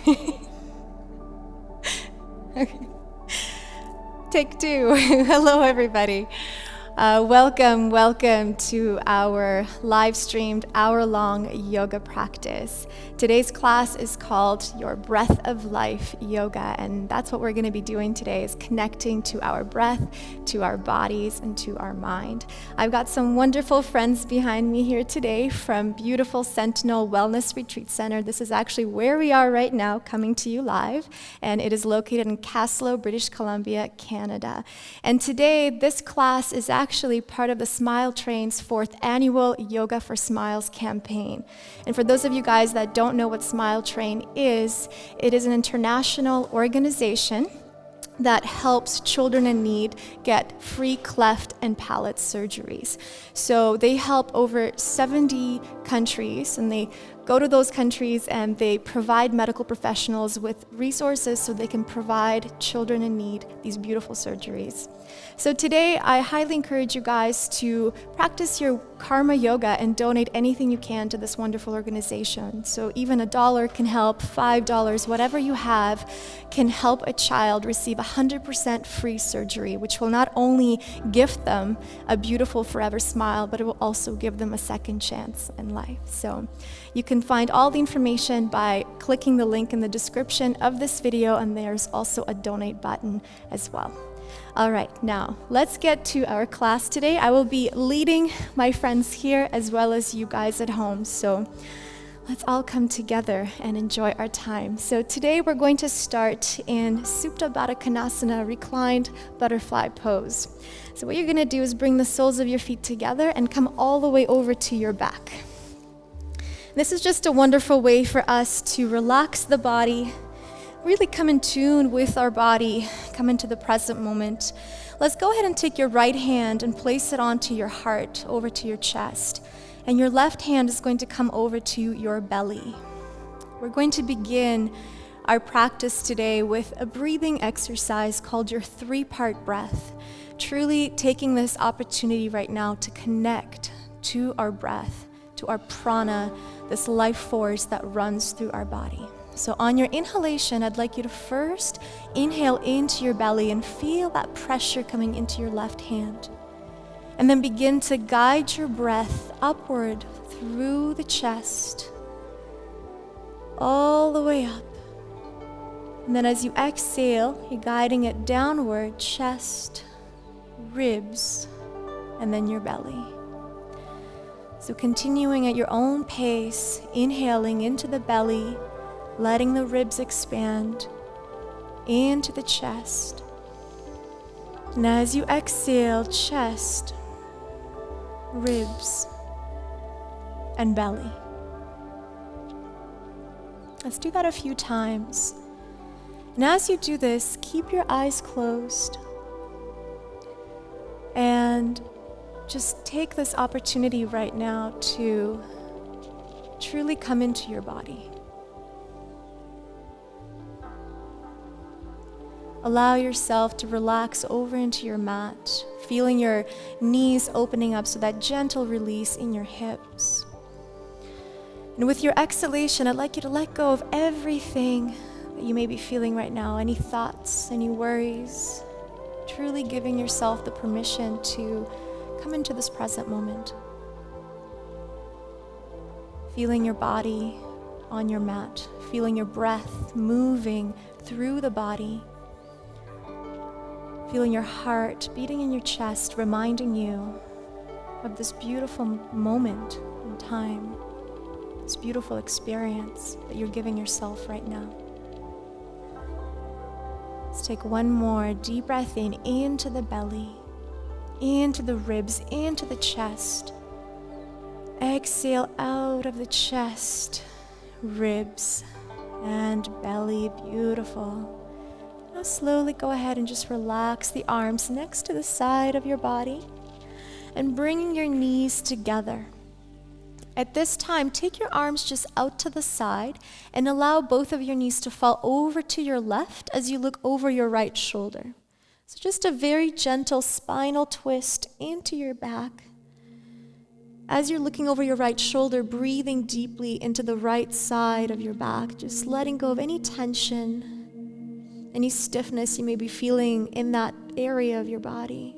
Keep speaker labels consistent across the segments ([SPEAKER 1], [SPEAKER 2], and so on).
[SPEAKER 1] Okay. Take two. Hello, everybody. Welcome to our live streamed hour-long yoga practice. Today's class is called Your Breath of Life Yoga, and that's what we're going to be doing today, is connecting to our breath, to our bodies, and to our mind. I've got some wonderful friends behind me here today from beautiful Sentinel Wellness Retreat Center. This is actually where we are right now, coming to you live, and it is located in Kaslo, British Columbia, Canada. And today, this class is actually part of the Smile Train's 4th annual Yoga for Smiles campaign. And for those of you guys that don't know what Smile Train is, it is an international organization that helps children in need get free cleft and palate surgeries. So they help over 70 countries, and they go to those countries and they provide medical professionals with resources so they can provide children in need these beautiful surgeries. So today, I highly encourage you guys to practice your karma yoga and donate anything you can to this wonderful organization. So even $1 can help, $5, whatever you have can help a child receive 100% free surgery, which will not only gift them a beautiful forever smile, but it will also give them a second chance in life. So you can find all the information by clicking the link in the description of this video, and there's also a donate button as well. All right, now let's get to our class today. I will be leading my friends here as well as you guys at home. So let's all come together and enjoy our time. So today we're going to start in Supta Baddha Konasana, reclined butterfly pose. So what you're going to do is bring the soles of your feet together and come all the way over to your back. This is just a wonderful way for us to relax the body, really come in tune with our body, come into the present moment. Let's go ahead and take your right hand and place it onto your heart, over to your chest. And your left hand is going to come over to your belly. We're going to begin our practice today with a breathing exercise called your 3-part breath. Truly taking this opportunity right now to connect to our breath, to our prana, this life force that runs through our body. So on your inhalation, I'd like you to first inhale into your belly and feel that pressure coming into your left hand. And then begin to guide your breath upward through the chest, all the way up. And then as you exhale, you're guiding it downward, chest, ribs, and then your belly. So continuing at your own pace, inhaling into the belly, letting the ribs expand into the chest. And as you exhale, chest, ribs, and belly. Let's do that a few times. And as you do this, keep your eyes closed and just take this opportunity right now to truly come into your body. Allow yourself to relax over into your mat, feeling your knees opening up, so that gentle release in your hips. And with your exhalation, I'd like you to let go of everything that you may be feeling right now, any thoughts, any worries, truly giving yourself the permission to come into this present moment. Feeling your body on your mat, feeling your breath moving through the body. Feeling your heart beating in your chest, reminding you of this beautiful moment in time, this beautiful experience that you're giving yourself right now. Let's take one more deep breath in, into the belly, into the ribs, into the chest. Exhale out of the chest, ribs, and belly. Beautiful. Now slowly go ahead and just relax the arms next to the side of your body and bringing your knees together. At this time, take your arms just out to the side and allow both of your knees to fall over to your left as you look over your right shoulder. So just a very gentle spinal twist into your back as you're looking over your right shoulder, breathing deeply into the right side of your back, just letting go of any tension, any stiffness you may be feeling in that area of your body.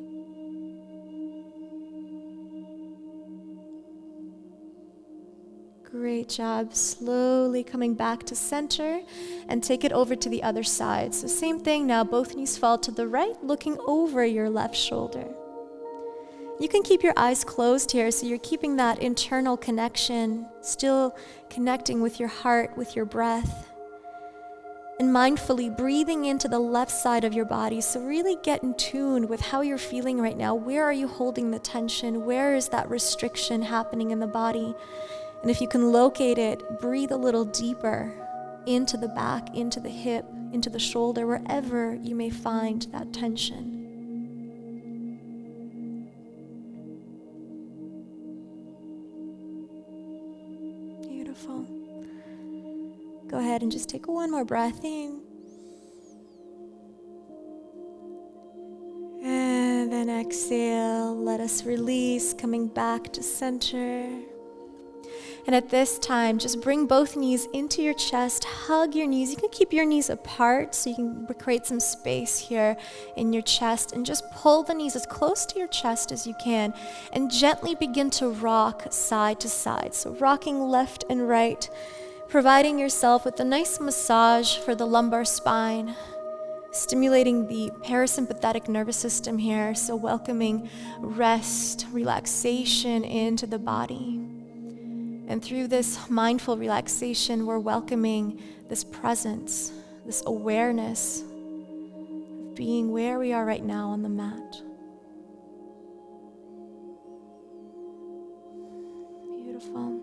[SPEAKER 1] Great job. Slowly coming back to center and take it over to the other side. So same thing now, both knees fall to the right, looking over your left shoulder. You can keep your eyes closed here, so you're keeping that internal connection, still connecting with your heart, with your breath, and mindfully breathing into the left side of your body. So really get in tune with how you're feeling right now. Where are you holding the tension? Where is that restriction happening in the body? And if you can locate it, breathe a little deeper into the back, into the hip, into the shoulder, wherever you may find that tension. Beautiful. Go ahead and just take one more breath in. And then exhale, let us release, coming back to center. And at this time, just bring both knees into your chest, hug your knees. You can keep your knees apart so you can create some space here in your chest, and just pull the knees as close to your chest as you can and gently begin to rock side to side. So rocking left and right, providing yourself with a nice massage for the lumbar spine, stimulating the parasympathetic nervous system here, so welcoming rest, relaxation into the body. And through this mindful relaxation, we're welcoming this presence, this awareness of being where we are right now on the mat. Beautiful.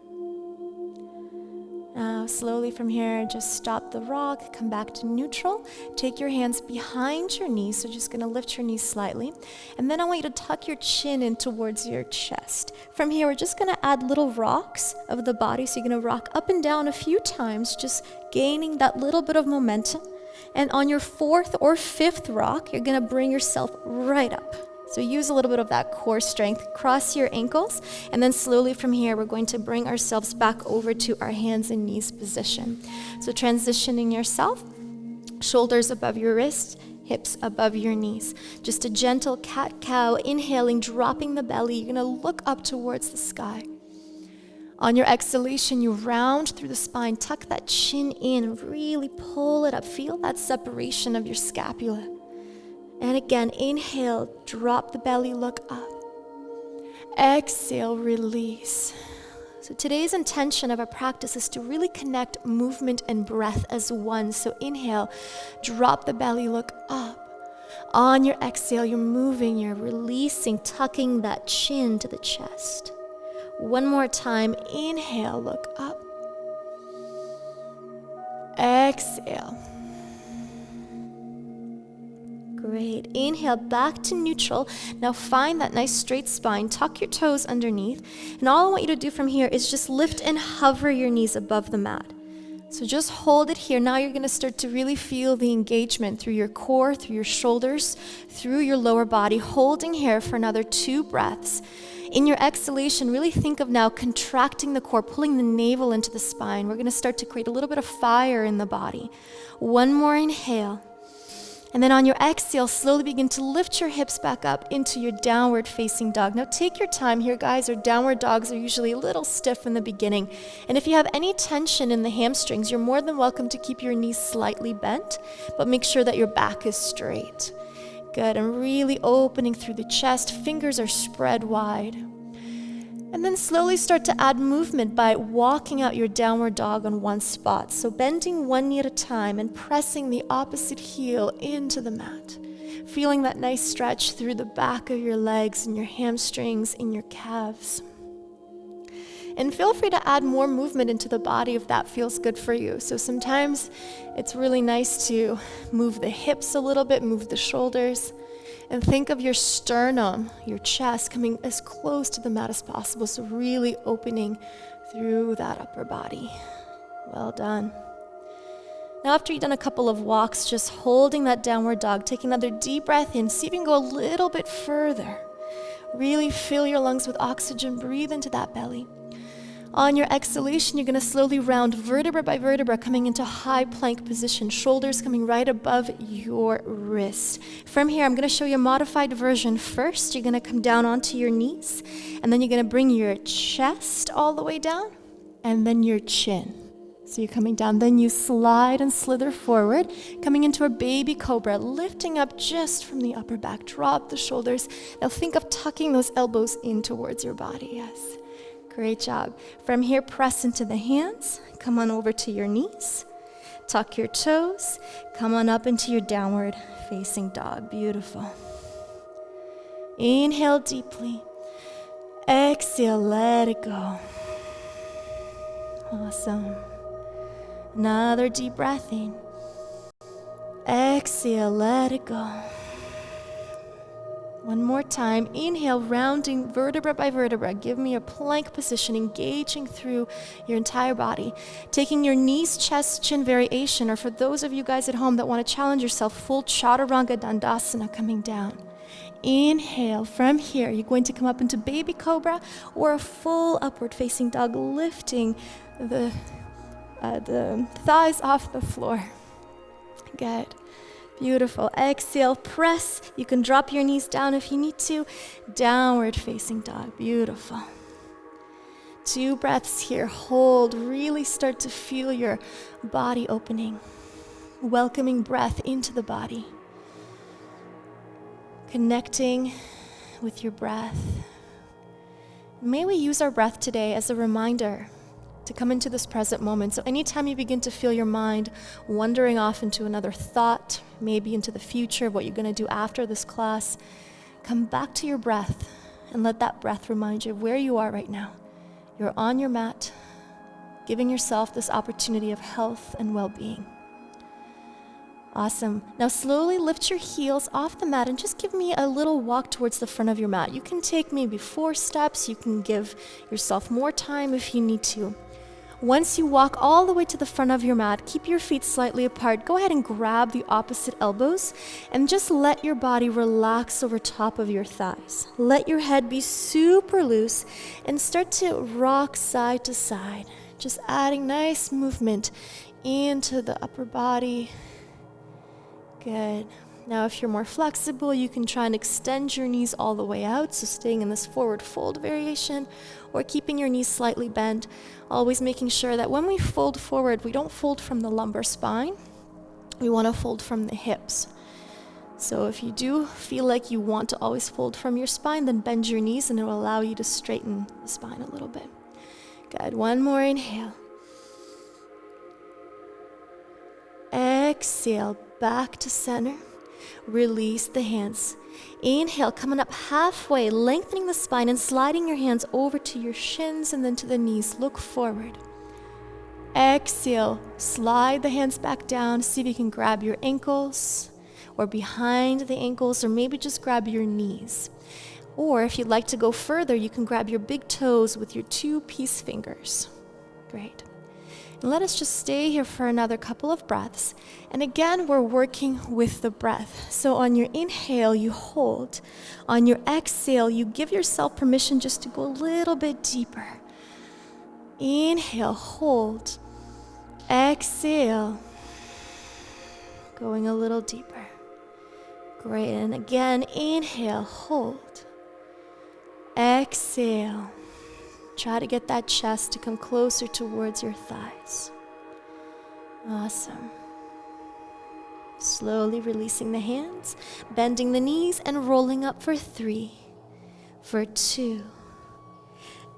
[SPEAKER 1] Now, slowly from here, just stop the rock, come back to neutral. Take your hands behind your knees, so just gonna lift your knees slightly. And then I want you to tuck your chin in towards your chest. From here, we're just gonna add little rocks of the body. So you're gonna rock up and down a few times, just gaining that little bit of momentum. And on your fourth or fifth rock, you're gonna bring yourself right up. So use a little bit of that core strength. Cross your ankles, and then slowly from here, we're going to bring ourselves back over to our hands and knees position. So transitioning yourself, shoulders above your wrists, hips above your knees. Just a gentle cat-cow, inhaling, dropping the belly. You're gonna look up towards the sky. On your exhalation, you round through the spine, tuck that chin in, really pull it up. Feel that separation of your scapula. And again, inhale, drop the belly, look up. Exhale, release. So today's intention of our practice is to really connect movement and breath as one. So inhale, drop the belly, look up. On your exhale, you're moving, you're releasing, tucking that chin to the chest. One more time, inhale, look up. Exhale. Great. Inhale, back to neutral. Now find that nice straight spine. Tuck your toes underneath. And all I want you to do from here is just lift and hover your knees above the mat. So just hold it here. Now you're going to start to really feel the engagement through your core, through your shoulders, through your lower body. Holding here for another 2 breaths. In your exhalation, really think of now contracting the core, pulling the navel into the spine. We're going to start to create a little bit of fire in the body. One more inhale. And then on your exhale, slowly begin to lift your hips back up into your downward facing dog. Now take your time here, guys. Our downward dogs are usually a little stiff in the beginning. And if you have any tension in the hamstrings, you're more than welcome to keep your knees slightly bent, but make sure that your back is straight. Good, and really opening through the chest. Fingers are spread wide. And then slowly start to add movement by walking out your downward dog on one spot. So bending one knee at a time and pressing the opposite heel into the mat. Feeling that nice stretch through the back of your legs and your hamstrings and your calves. And feel free to add more movement into the body if that feels good for you. So sometimes it's really nice to move the hips a little bit, move the shoulders. And think of your sternum, your chest, coming as close to the mat as possible. So really opening through that upper body. Well done. Now after you've done a couple of walks, just holding that downward dog, take another deep breath in. See if you can go a little bit further. Really fill your lungs with oxygen. Breathe into that belly. On your exhalation, you're going to slowly round vertebra by vertebra, coming into high plank position, shoulders coming right above your wrist. From here, I'm going to show you a modified version first. You're going to come down onto your knees, and then you're going to bring your chest all the way down, and then your chin. So you're coming down, then you slide and slither forward, coming into a baby cobra, lifting up just from the upper back. Drop the shoulders. Now think of tucking those elbows in towards your body, yes. Great job. From here, press into the hands. Come on over to your knees. Tuck your toes. Come on up into your downward facing dog. Beautiful. Inhale deeply. Exhale, let it go. Awesome. Another deep breath in. Exhale, let it go. One more time. Inhale, rounding vertebra by vertebra. Give me a plank position, engaging through your entire body. Taking your knees, chest, chin variation, or for those of you guys at home that want to challenge yourself, full chaturanga dandasana coming down. Inhale. From here, you're going to come up into baby cobra or a full upward facing dog, lifting the thighs off the floor. Good. Beautiful. Exhale, press. You can drop your knees down if you need to. Downward facing dog. Beautiful. 2 breaths here. Hold. Really start to feel your body opening. Welcoming breath into the body. Connecting with your breath. May we use our breath today as a reminder to come into this present moment. So anytime you begin to feel your mind wandering off into another thought, maybe into the future, what you're going to do after this class, come back to your breath and let that breath remind you of where you are right now. You're on your mat, giving yourself this opportunity of health and well-being. Awesome. Now slowly lift your heels off the mat and just give me a little walk towards the front of your mat. You can take maybe 4 steps. You can give yourself more time if you need to. Once you walk all the way to the front of your mat, keep your feet slightly apart. Go ahead and grab the opposite elbows and just let your body relax over top of your thighs. Let your head be super loose and start to rock side to side. Just adding nice movement into the upper body. Good. Now if you're more flexible, you can try and extend your knees all the way out, so staying in this forward fold variation, or keeping your knees slightly bent, always making sure that when we fold forward, we don't fold from the lumbar spine. We want to fold from the hips. So if you do feel like you want to always fold from your spine, then bend your knees and it will allow you to straighten the spine a little bit. Good. One more inhale. Exhale, back to center. Release the hands. Inhale, coming up halfway, lengthening the spine and sliding your hands over to your shins and then to the knees. Look forward. Exhale, slide the hands back down. See if you can grab your ankles or behind the ankles, or maybe just grab your knees. Or if you'd like to go further, you can grab your big toes with your 2 peace fingers. Great. And let us just stay here for another couple of breaths. And again, we're working with the breath. So on your inhale, you hold. On your exhale, you give yourself permission just to go a little bit deeper. Inhale, hold. Exhale, going a little deeper. Great. And again, inhale, hold. Exhale. Try to get that chest to come closer towards your thighs. Awesome. Slowly releasing the hands, bending the knees, and rolling up for 3, for 2,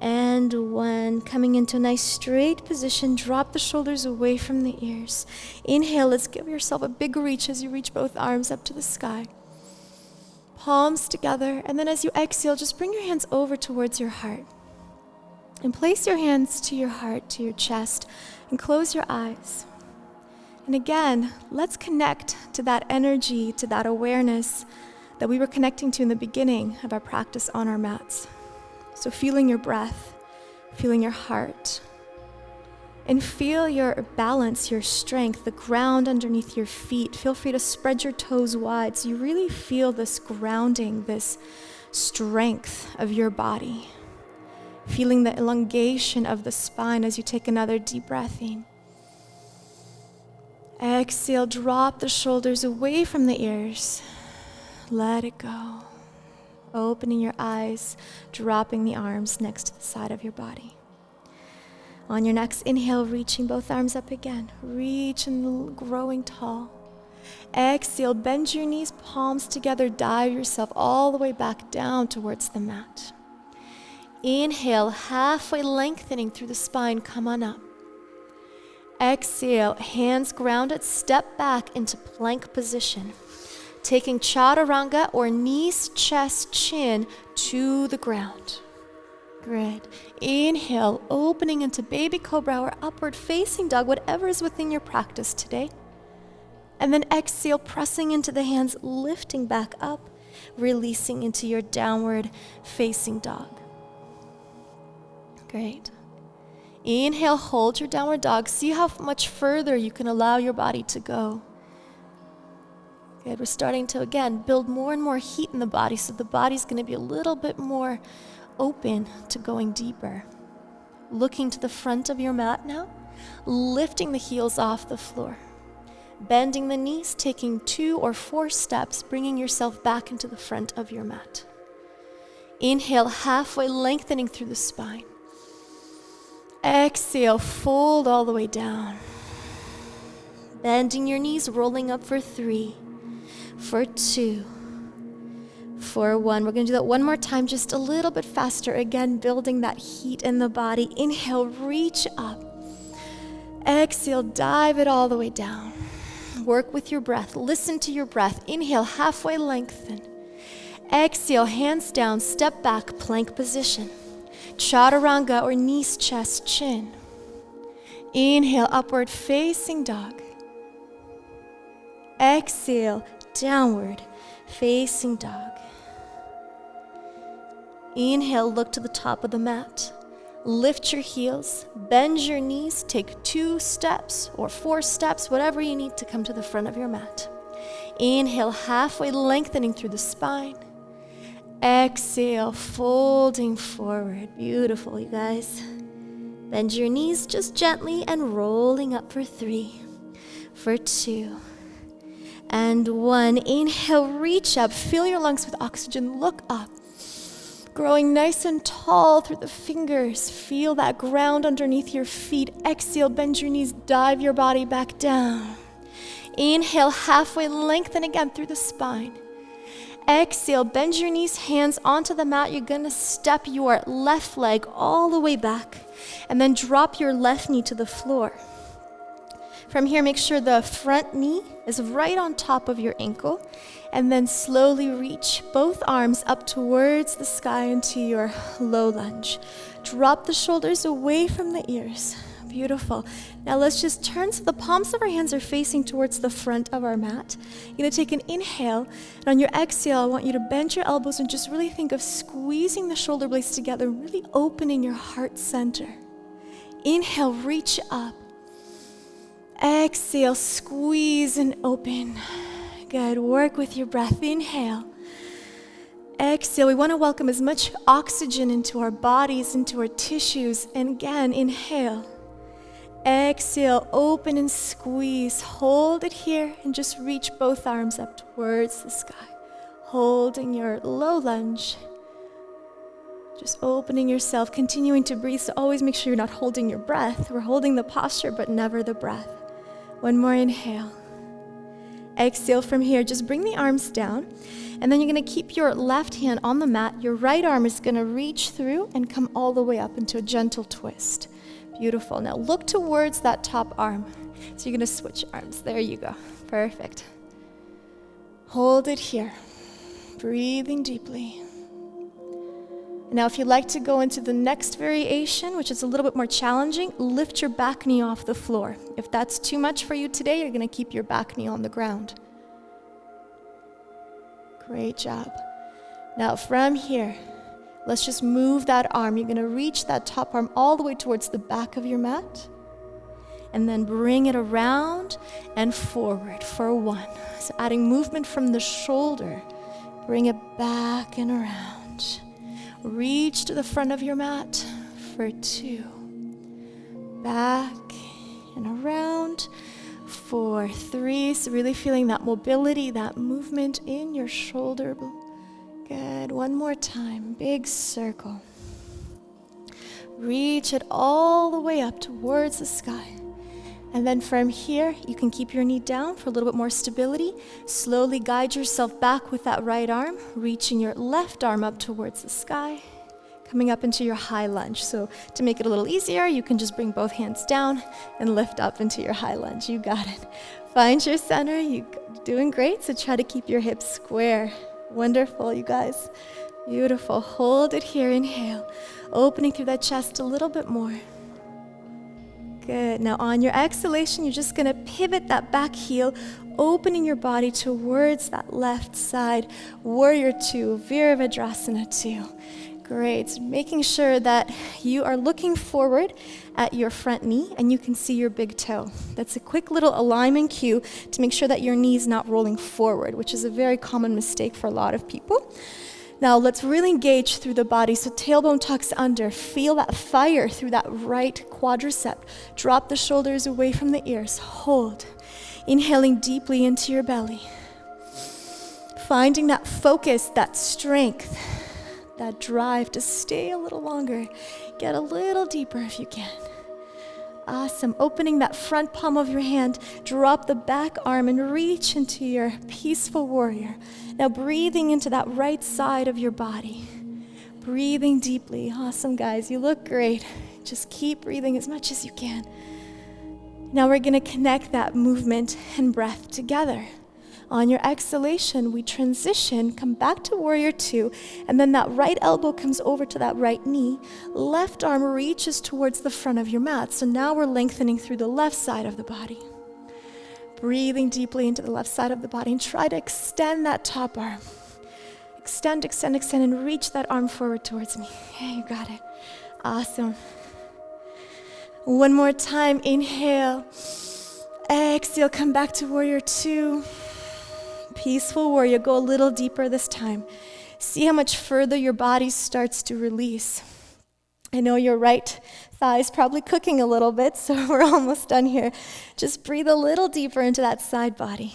[SPEAKER 1] and 1. Coming into a nice straight position, drop the shoulders away from the ears. Inhale, let's give yourself a big reach as you reach both arms up to the sky. Palms together, and then as you exhale, just bring your hands over towards your heart. And place your hands to your heart, to your chest, and close your eyes. And again, let's connect to that energy, to that awareness that we were connecting to in the beginning of our practice on our mats. So feeling your breath, feeling your heart, and feel your balance, your strength, the ground underneath your feet. Feel free to spread your toes wide so you really feel this grounding, this strength of your body. Feeling the elongation of the spine as you take another deep breath in. Exhale, drop the shoulders away from the ears. Let it go. Opening your eyes, dropping the arms next to the side of your body. On your next inhale, reaching both arms up again. Reach and growing tall. Exhale, bend your knees, palms together, dive yourself all the way back down towards the mat. Inhale, halfway lengthening through the spine, come on up. Exhale, hands grounded, step back into plank position. Taking chaturanga or knees, chest, chin to the ground. Good. Inhale, opening into baby cobra or upward facing dog, whatever is within your practice today. And then exhale, pressing into the hands, lifting back up, releasing into your downward facing dog. Great. Inhale, hold your downward dog. See how much further you can allow your body to go. Good. We're starting to, again, build more and more heat in the body, so the body's going to be a little bit more open to going deeper. Looking to the front of your mat now, lifting the heels off the floor. Bending the knees, taking 2 or 4 steps, bringing yourself back into the front of your mat. Inhale, halfway lengthening through the spine. Exhale, fold all the way down. Bending your knees, rolling up for 3, for 2, for 1. We're going to do that one more time, just a little bit faster. Again, building that heat in the body. Inhale, reach up. Exhale, dive it all the way down. Work with your breath. Listen to your breath. Inhale, halfway lengthen. Exhale, hands down, step back, plank position. Chaturanga or knees, chest, chin. Inhale, upward facing dog. Exhale, downward facing dog. Inhale, look to the top of the mat. Lift your heels, bend your knees, take 2 steps or 4 steps, whatever you need to come to the front of your mat. Inhale, halfway lengthening through the spine. Exhale, folding forward. Beautiful, you guys. Bend your knees just gently and rolling up for 3, for 2, and 1. Inhale, reach up, fill your lungs with oxygen, look up. Growing nice and tall through the fingers. Feel that ground underneath your feet. Exhale, bend your knees, dive your body back down. Inhale, halfway lengthen again through the spine. Exhale, bend your knees, hands onto the mat. You're gonna step your left leg all the way back and then drop your left knee to the floor. From here, make sure the front knee is right on top of your ankle, and then slowly reach both arms up towards the sky into your low lunge. Drop the shoulders away from the ears. Beautiful. Now let's just turn so the palms of our hands are facing towards the front of our mat. You're going to take an inhale, and on your exhale, I want you to bend your elbows and just really think of squeezing the shoulder blades together, really opening your heart center. Inhale, reach up. Exhale, squeeze and open. Good. Work with your breath. Inhale. Exhale. We want to welcome as much oxygen into our bodies, into our tissues. And again, inhale. Exhale, open and squeeze. Hold it here and just reach both arms up towards the sky. Holding your low lunge. Just opening yourself, continuing to breathe. So always make sure you're not holding your breath. We're holding the posture, but never the breath. One more inhale. Exhale from here. Just bring the arms down. And then you're going to keep your left hand on the mat. Your right arm is going to reach through and come all the way up into a gentle twist. Beautiful. Now look towards that top arm. So you're going to switch arms. There you go. Perfect. Hold it here. Breathing deeply. Now if you'd like to go into the next variation, which is a little bit more challenging, lift your back knee off the floor. If that's too much for you today, you're going to keep your back knee on the ground. Great job. Now from here, let's just move that arm. You're going to reach that top arm all the way towards the back of your mat. And then bring it around and forward for 1. So adding movement from the shoulder. Bring it back and around. lunge. Reach to the front of your mat for 2. Back and around for 3. So really feeling that mobility, that movement in your shoulder. Good. One more time. Big circle. Reach it all the way up towards the sky. And then from here, you can keep your knee down for a little bit more stability. Slowly guide yourself back with that right arm, reaching your left arm up towards the sky, coming up into your high lunge. So to make it a little easier, you can just bring both hands down and lift up into your high lunge. You got it. Find your center. You're doing great. So try to keep your hips square. Wonderful, you guys. Beautiful. Hold it here. Inhale. Opening through that chest a little bit more. Good. Now on your exhalation, you're just going to pivot that back heel, opening your body towards that left side. Warrior 2, Virabhadrasana 2. Great. Making sure that you are looking forward at your front knee and you can see your big toe. That's a quick little alignment cue to make sure that your knee is not rolling forward, which is a very common mistake for a lot of people. Now let's really engage through the body. So tailbone tucks under. Feel that fire through that right quadricep. Drop the shoulders away from the ears. Hold. Inhaling deeply into your belly. Finding that focus, that strength, that drive to stay a little longer. Get a little deeper if you can. Awesome. Opening that front palm of your hand, drop the back arm and reach into your peaceful warrior. Now breathing into that right side of your body. Breathing deeply. Awesome, guys. You look great. Just keep breathing as much as you can. Now we're going to connect that movement and breath together. On your exhalation, we transition, come back to warrior 2, and then that right elbow comes over to that right knee. Left arm reaches towards the front of your mat. So now we're lengthening through the left side of the body. Breathing deeply into the left side of the body and try to extend that top arm. Extend, extend, extend, and reach that arm forward towards me. Yeah, you got it. Awesome. One more time. Inhale. Exhale, come back to warrior 2. Peaceful warrior, go a little deeper this time. See how much further your body starts to release. I know your right thigh is probably cooking a little bit, so we're almost done here. Just breathe a little deeper into that side body.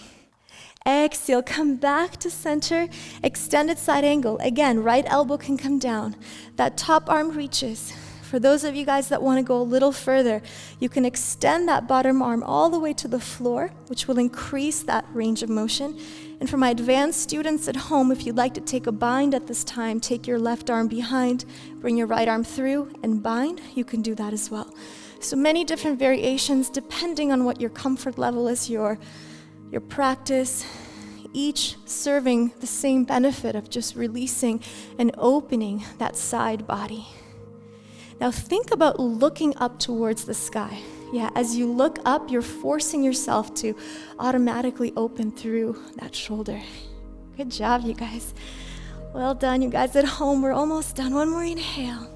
[SPEAKER 1] Exhale, come back to center, extended side angle. Again, right elbow can come down. That top arm reaches. For those of you guys that want to go a little further, you can extend that bottom arm all the way to the floor, which will increase that range of motion. And for my advanced students at home, if you'd like to take a bind at this time, take your left arm behind, bring your right arm through and bind. You can do that as well. So many different variations depending on what your comfort level is, your practice, each serving the same benefit of just releasing and opening that side body. Now think about looking up towards the sky. Yeah, as you look up, you're forcing yourself to automatically open through that shoulder. Good job, you guys. Well done, you guys at home. We're almost done. One more inhale.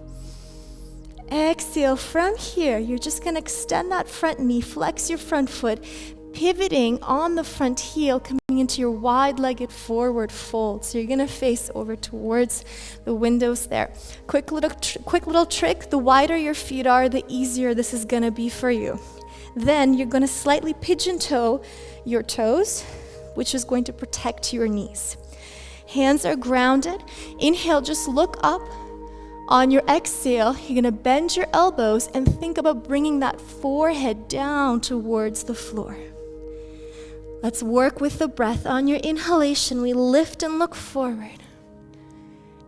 [SPEAKER 1] Exhale. From here, you're just going to extend that front knee, flex your front foot, pivoting on the front heel, coming into your wide-legged forward fold. So you're going to face over towards the windows there. Quick little trick. The wider your feet are, the easier this is going to be for you. Then you're going to slightly pigeon toe your toes, which is going to protect your knees. Hands are grounded. Inhale, just look up. On your exhale, you're going to bend your elbows and think about bringing that forehead down towards the floor. Let's work with the breath. On your inhalation, we lift and look forward.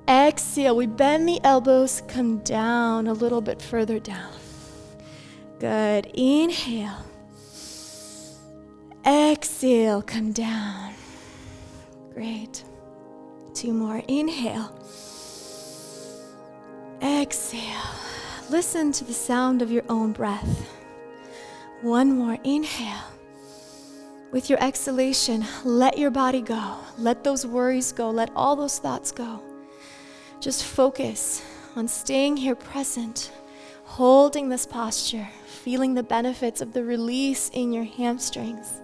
[SPEAKER 1] Exhale, we bend the elbows, come down a little bit further down. Good. Inhale. Exhale, come down. Great. 2 more. Inhale. Exhale. Listen to the sound of your own breath. 1 more. Inhale. With your exhalation, let your body go. Let those worries go. Let all those thoughts go. Just focus on staying here present, holding this posture, feeling the benefits of the release in your hamstrings.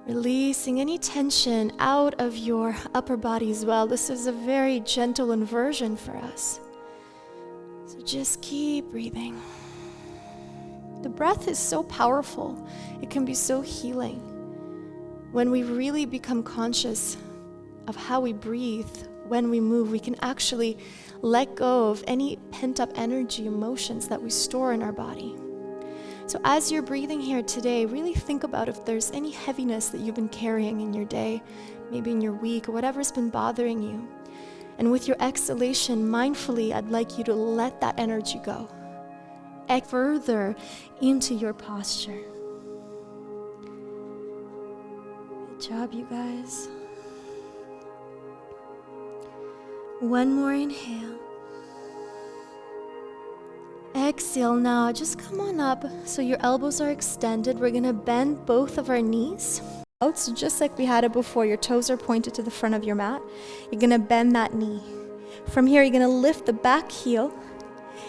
[SPEAKER 1] Releasing any tension out of your upper body as well. This is a very gentle inversion for us. So just keep breathing. The breath is so powerful. It can be so healing. When we really become conscious of how we breathe, when we move, we can actually let go of any pent-up energy, emotions that we store in our body. So as you're breathing here today, really think about if there's any heaviness that you've been carrying in your day, maybe in your week, or whatever's been bothering you. And with your exhalation, mindfully, I'd like you to let that energy go. Further into your posture. Good job, you guys. One more inhale. Exhale now, just come on up so your elbows are extended. We're gonna bend both of our knees out, so just like we had it before, your toes are pointed to the front of your mat. You're gonna bend that knee. From here, you're gonna lift the back heel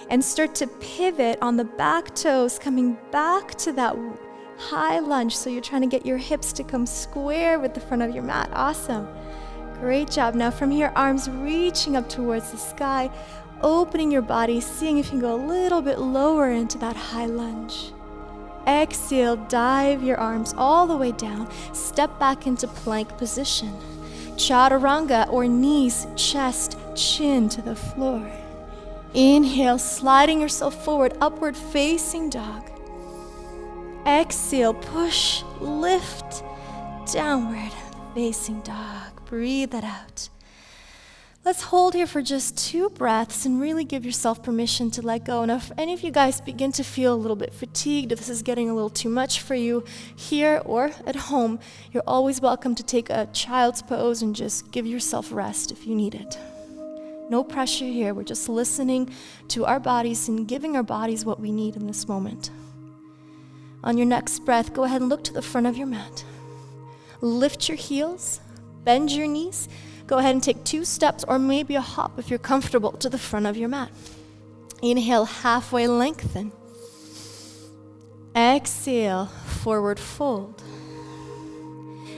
[SPEAKER 1] and start to pivot on the back toes, coming back to that high lunge. So you're trying to get your hips to come square with the front of your mat. Awesome. Great job. Now from here, arms reaching up towards the sky, opening your body, seeing if you can go a little bit lower into that high lunge. Exhale, dive your arms all the way down. Step back into plank position. Chaturanga, or knees, chest, chin to the floor. Inhale, sliding yourself forward, upward facing dog. Exhale, push, lift, downward facing dog. Breathe that out. Let's hold here for just 2 breaths and really give yourself permission to let go. Now, if any of you guys begin to feel a little bit fatigued, if this is getting a little too much for you here or at home, you're always welcome to take a child's pose and just give yourself rest if you need it. No pressure here. We're just listening to our bodies and giving our bodies what we need in this moment. On your next breath, go ahead and look to the front of your mat. Lift your heels, bend your knees. Go ahead and take 2 steps or maybe a hop if you're comfortable to the front of your mat. Inhale, halfway lengthen. Exhale, forward fold.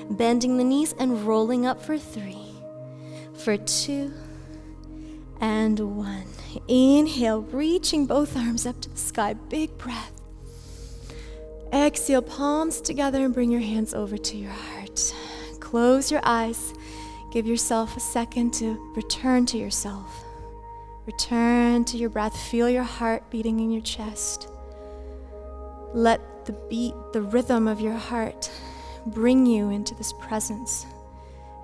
[SPEAKER 1] Bending the knees and rolling up for 3, for 2, and 1. Inhale, reaching both arms up to the sky. Big breath. Exhale, palms together and bring your hands over to your heart. Close your eyes. Give yourself a second to return to yourself. Return to your breath. Feel your heart beating in your chest. Let the beat, the rhythm of your heart bring you into this presence,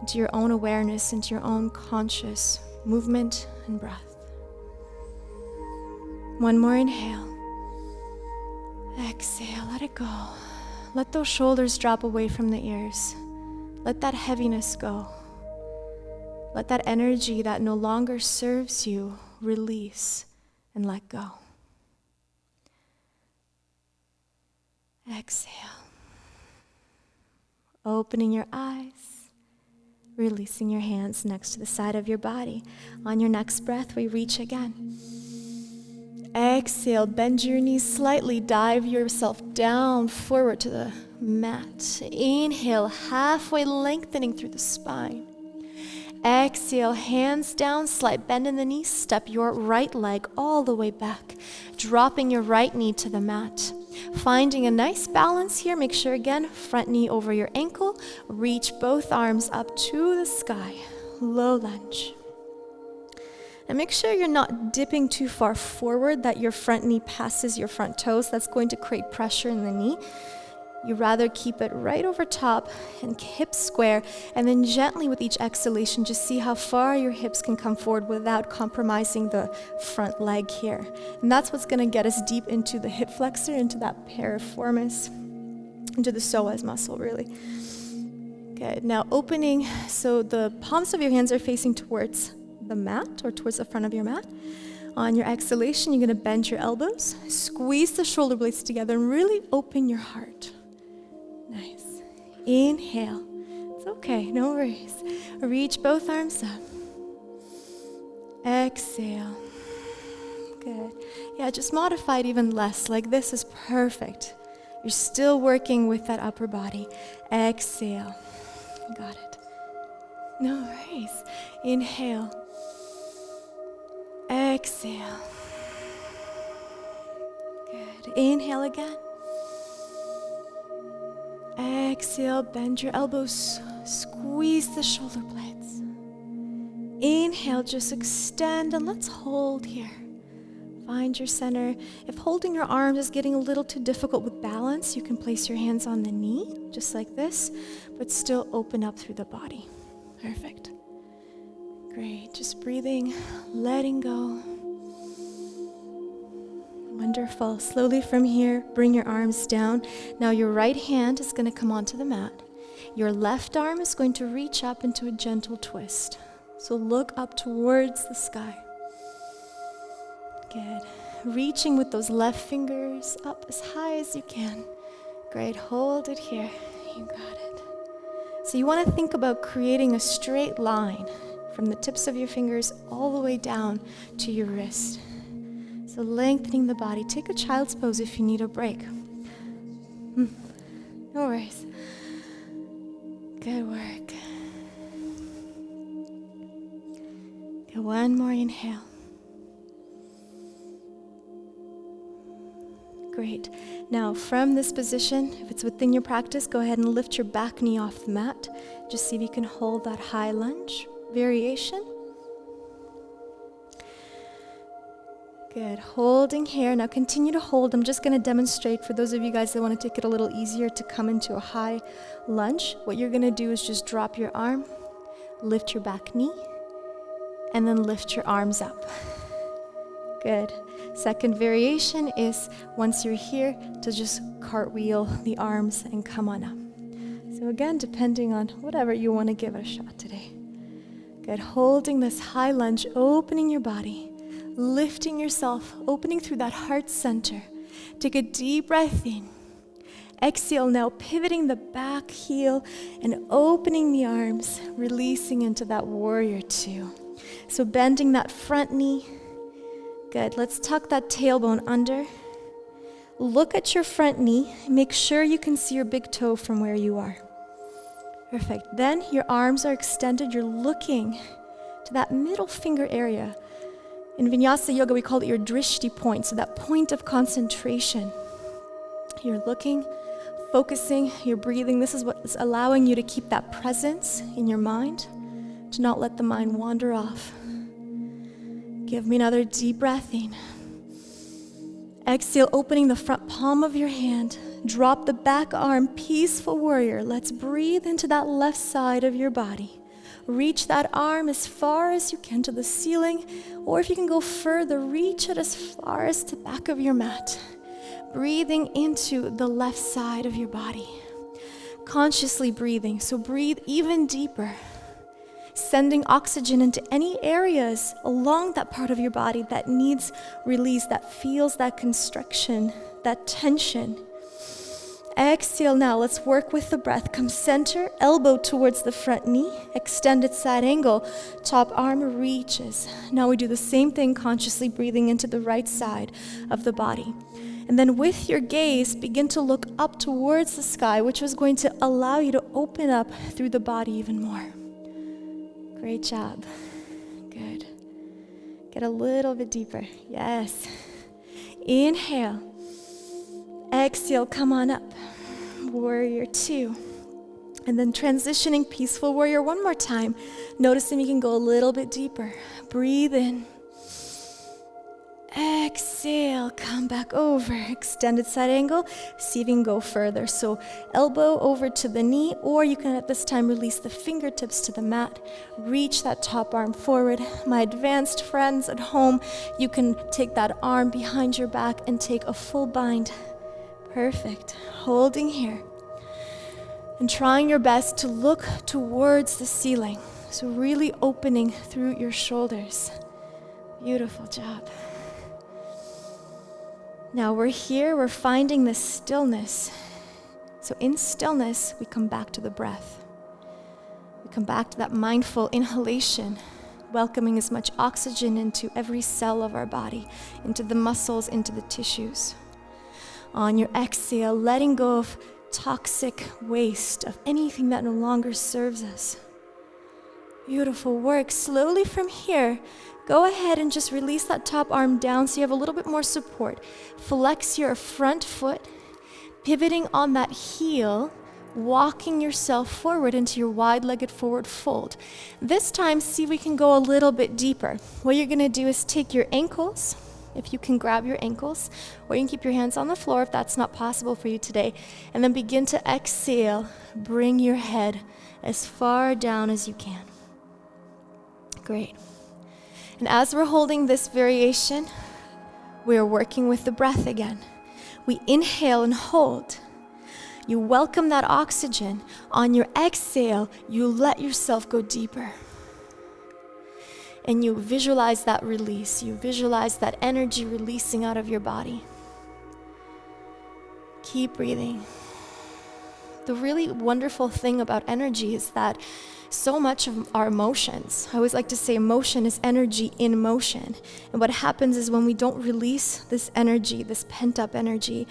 [SPEAKER 1] into your own awareness, into your own conscious movement and breath. One more inhale. Exhale, let it go. Let those shoulders drop away from the ears. Let that heaviness go. Let that energy that no longer serves you release and let go. Exhale. Opening your eyes. Releasing your hands next to the side of your body. On your next breath, we reach again. Exhale, bend your knees slightly, dive yourself down forward to the mat. Inhale, halfway lengthening through the spine. Exhale, hands down, slight bend in the knees, step your right leg all the way back, dropping your right knee to the mat. Finding a nice balance here, make sure again, front knee over your ankle, reach both arms up to the sky, low lunge. And make sure you're not dipping too far forward, that your front knee passes your front toes. That's going to create pressure in the knee. You rather keep it right over top and hips square, and then gently with each exhalation, just see how far your hips can come forward without compromising the front leg here. And that's what's gonna get us deep into the hip flexor, into that piriformis, into the psoas muscle, really. Good, now opening, so the palms of your hands are facing towards the mat or towards the front of your mat. On your exhalation, you're gonna bend your elbows, squeeze the shoulder blades together, and really open your heart. Nice. Inhale. It's okay, no worries. Reach both arms up. Exhale. Good. Yeah, just modify it even less. Like this is perfect. You're still working with that upper body. Exhale. Got it. No worries. Inhale. Exhale. Good. Inhale again. Exhale, bend your elbows, squeeze the shoulder blades. Inhale, just extend, and let's hold here. Find your center. If holding your arms is getting a little too difficult with balance, you can place your hands on the knee, just like this, but still open up through the body. Perfect. Great, just breathing, letting go. Wonderful. Slowly from here, bring your arms down. Now your right hand is going to come onto the mat. Your left arm is going to reach up into a gentle twist. So look up towards the sky. Good. Reaching with those left fingers up as high as you can. Great. Hold it here. You got it. So you want to think about creating a straight line from the tips of your fingers all the way down to your wrist. So lengthening the body. Take a child's pose if you need a break. No worries. Good work. Good. One more inhale. Great. Now from this position, if it's within your practice, go ahead and lift your back knee off the mat. Just see if you can hold that high lunge variation. Good. Holding here. Now continue to hold. I'm just going to demonstrate for those of you guys that want to take it a little easier to come into a high lunge. What you're going to do is just drop your arm, lift your back knee, and then lift your arms up. Good. Second variation is once you're here to just cartwheel the arms and come on up. So again, depending on whatever you want to give it a shot today. Good. Holding this high lunge, opening your body. Lifting yourself, opening through that heart center. Take a deep breath in. Exhale now, pivoting the back heel and opening the arms, releasing into that warrior two. So bending that front knee. Good. Let's tuck that tailbone under. Look at your front knee. Make sure you can see your big toe from where you are. Perfect. Then your arms are extended. You're looking to that middle finger area. In Vinyasa Yoga, we call it your drishti point, so that point of concentration. You're looking, focusing, you're breathing. This is what's allowing you to keep that presence in your mind, to not let the mind wander off. Give me another deep breath in. Exhale, opening the front palm of your hand. Drop the back arm, peaceful warrior. Let's breathe into that left side of your body. Reach that arm as far as you can to the ceiling, or if you can go further, reach it as far as the back of your mat. Breathing into the left side of your body. Consciously breathing, so breathe even deeper. Sending oxygen into any areas along that part of your body that needs release, that feels that constriction, that tension. Exhale now, let's work with the breath. Come center, elbow towards the front knee, extended side angle, top arm reaches. Now we do the same thing, consciously breathing into the right side of the body. And then with your gaze, begin to look up towards the sky, which is going to allow you to open up through the body even more. Great job. Good. Get a little bit deeper. Yes. Inhale. Exhale, come on up. Warrior two. And then transitioning peaceful warrior one more time. Noticing you can go a little bit deeper. Breathe in. Exhale, come back over. Extended side angle. See if you can go further. So elbow over to the knee, or you can at this time release the fingertips to the mat. Reach that top arm forward. My advanced friends at home, you can take that arm behind your back and take a full bind. Perfect. Holding here. And trying your best to look towards the ceiling. So really opening through your shoulders. Beautiful job. Now we're here, we're finding this stillness. So in stillness, we come back to the breath. We come back to that mindful inhalation, welcoming as much oxygen into every cell of our body, into the muscles, into the tissues. On your exhale, letting go of toxic waste, of anything that no longer serves us. Beautiful work. Slowly from here, go ahead and just release that top arm down so you have a little bit more support. Flex your front foot, pivoting on that heel, walking yourself forward into your wide-legged forward fold. This time, see if we can go a little bit deeper. What you're gonna do is take your ankles, if you can grab your ankles, or you can keep your hands on the floor if that's not possible for you today, and then begin to exhale. Bring your head as far down as you can. Great. And as we're holding this variation, we're working with the breath again. We inhale and hold. You welcome that oxygen. On your exhale, you let yourself go deeper. And you visualize that release. You visualize that energy releasing out of your body. Keep breathing. The really wonderful thing about energy is that so much of our emotions, I always like to say emotion is energy in motion. And what happens is when we don't release this energy, this pent-up energy,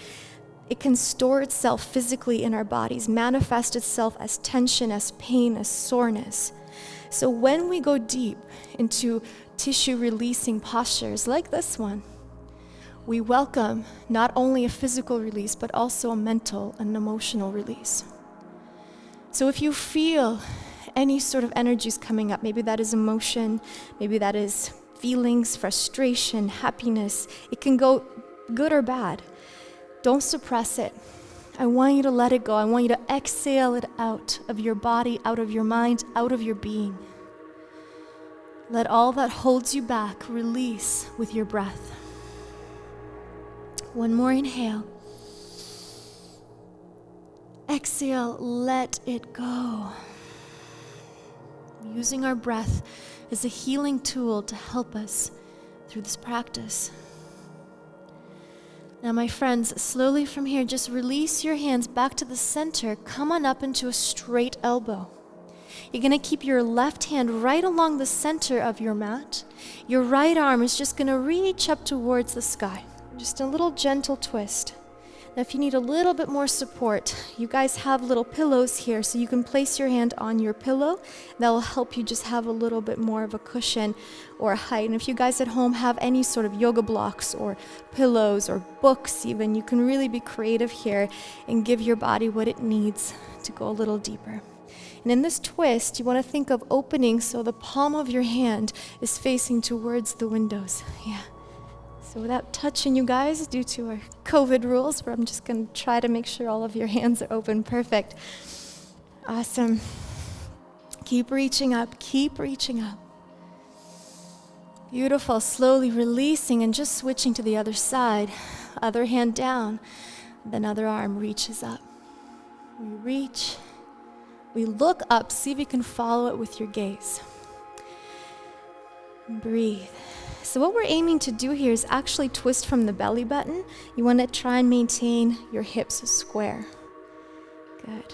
[SPEAKER 1] it can store itself physically in our bodies, manifest itself as tension, as pain, as soreness. So when we go deep into tissue releasing postures like this one, we welcome not only a physical release, but also a mental and emotional release. So if you feel any sort of energies coming up, maybe that is emotion, maybe that is feelings, frustration, happiness, it can go good or bad. Don't suppress it. I want you to let it go. I want you to exhale it out of your body, out of your mind, out of your being. Let all that holds you back release with your breath. One more inhale. Exhale, let it go. Using our breath as a healing tool to help us through this practice. Now, my friends, slowly from here, just release your hands back to the center. Come on up into a straight elbow. You're going to keep your left hand right along the center of your mat. Your right arm is just going to reach up towards the sky. Just a little gentle twist. Now, if you need a little bit more support, you guys have little pillows here, so you can place your hand on your pillow. That will help you just have a little bit more of a cushion or a height. And if you guys at home have any sort of yoga blocks or pillows or books even, you can really be creative here and give your body what it needs to go a little deeper. And in this twist, you want to think of opening so the palm of your hand is facing towards the windows. Yeah. So without touching you guys, due to our COVID rules, where I'm just going to try to make sure all of your hands are open. Perfect. Awesome. Keep reaching up. Keep reaching up. Beautiful. Slowly releasing and just switching to the other side. Other hand down. Then other arm reaches up. We reach. We look up. See if you can follow it with your gaze. Breathe. So what we're aiming to do here is actually twist from the belly button. You want to try and maintain your hips square. Good.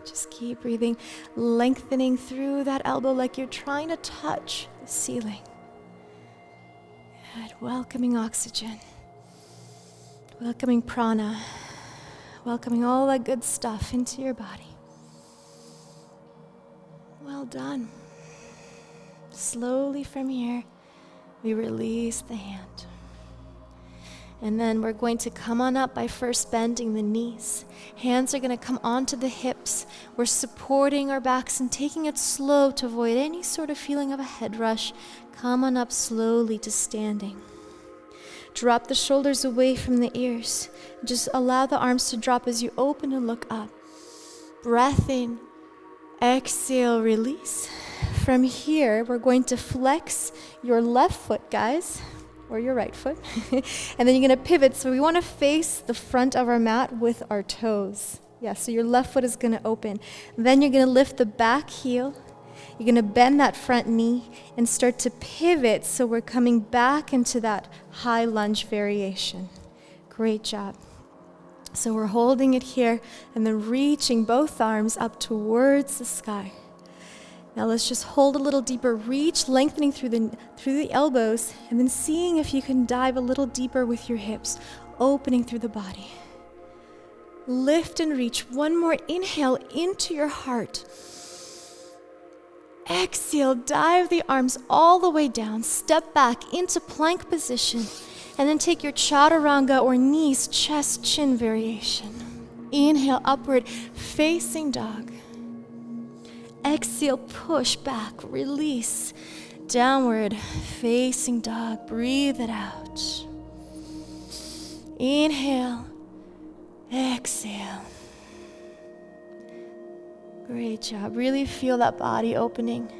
[SPEAKER 1] Just keep breathing, lengthening through that elbow like you're trying to touch the ceiling. Good. Welcoming oxygen. Welcoming prana. Welcoming all that good stuff into your body. Well done. Slowly from here, we release the hand. And then we're going to come on up by first bending the knees. Hands are going to come onto the hips. We're supporting our backs and taking it slow to avoid any sort of feeling of a head rush. Come on up slowly to standing. Drop the shoulders away from the ears. Just allow the arms to drop as you open and look up. Breath in. Exhale, release. From here, we're going to flex your left foot, guys, or your right foot. And then you're going to pivot. So we want to face the front of our mat with our toes. Yeah, so your left foot is going to open. Then you're going to lift the back heel. You're going to bend that front knee and start to pivot. So we're coming back into that high lunge variation. Great job. So we're holding it here and then reaching both arms up towards the sky. Now let's just hold a little deeper, reach, lengthening through the elbows, and then seeing if you can dive a little deeper with your hips. opening through the body. Lift and reach. One more inhale into your heart. Exhale, dive the arms all the way down. Step back into plank position. And then take your chaturanga or knees, chest, chin variation. Inhale, upward, facing dog. Exhale, push back, release. Downward, facing dog. Breathe it out. Inhale, exhale. Great job. Really feel that body opening.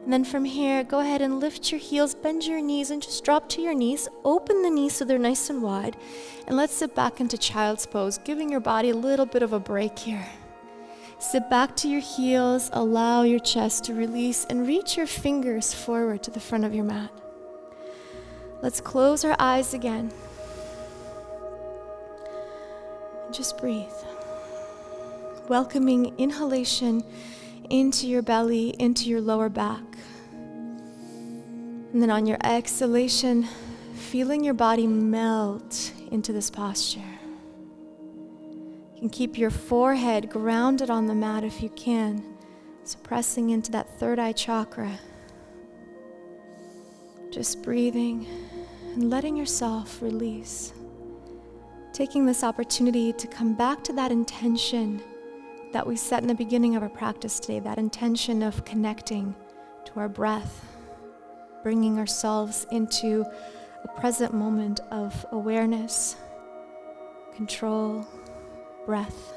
[SPEAKER 1] And then from here, go ahead and lift your heels, bend your knees, and just drop to your knees. Open the knees so they're nice and wide. And let's sit back into child's pose, giving your body a little bit of a break here. Sit back to your heels, allow your chest to release, and reach your fingers forward to the front of your mat. Let's close our eyes again. And just breathe. Welcoming inhalation into your belly, into your lower back. And then on your exhalation, feeling your body melt into this posture. You can keep your forehead grounded on the mat if you can, so pressing into that third eye chakra. Just breathing and letting yourself release. Taking this opportunity to come back to that intention that we set in the beginning of our practice today, that intention of connecting to our breath, bringing ourselves into a present moment of awareness, control, breath,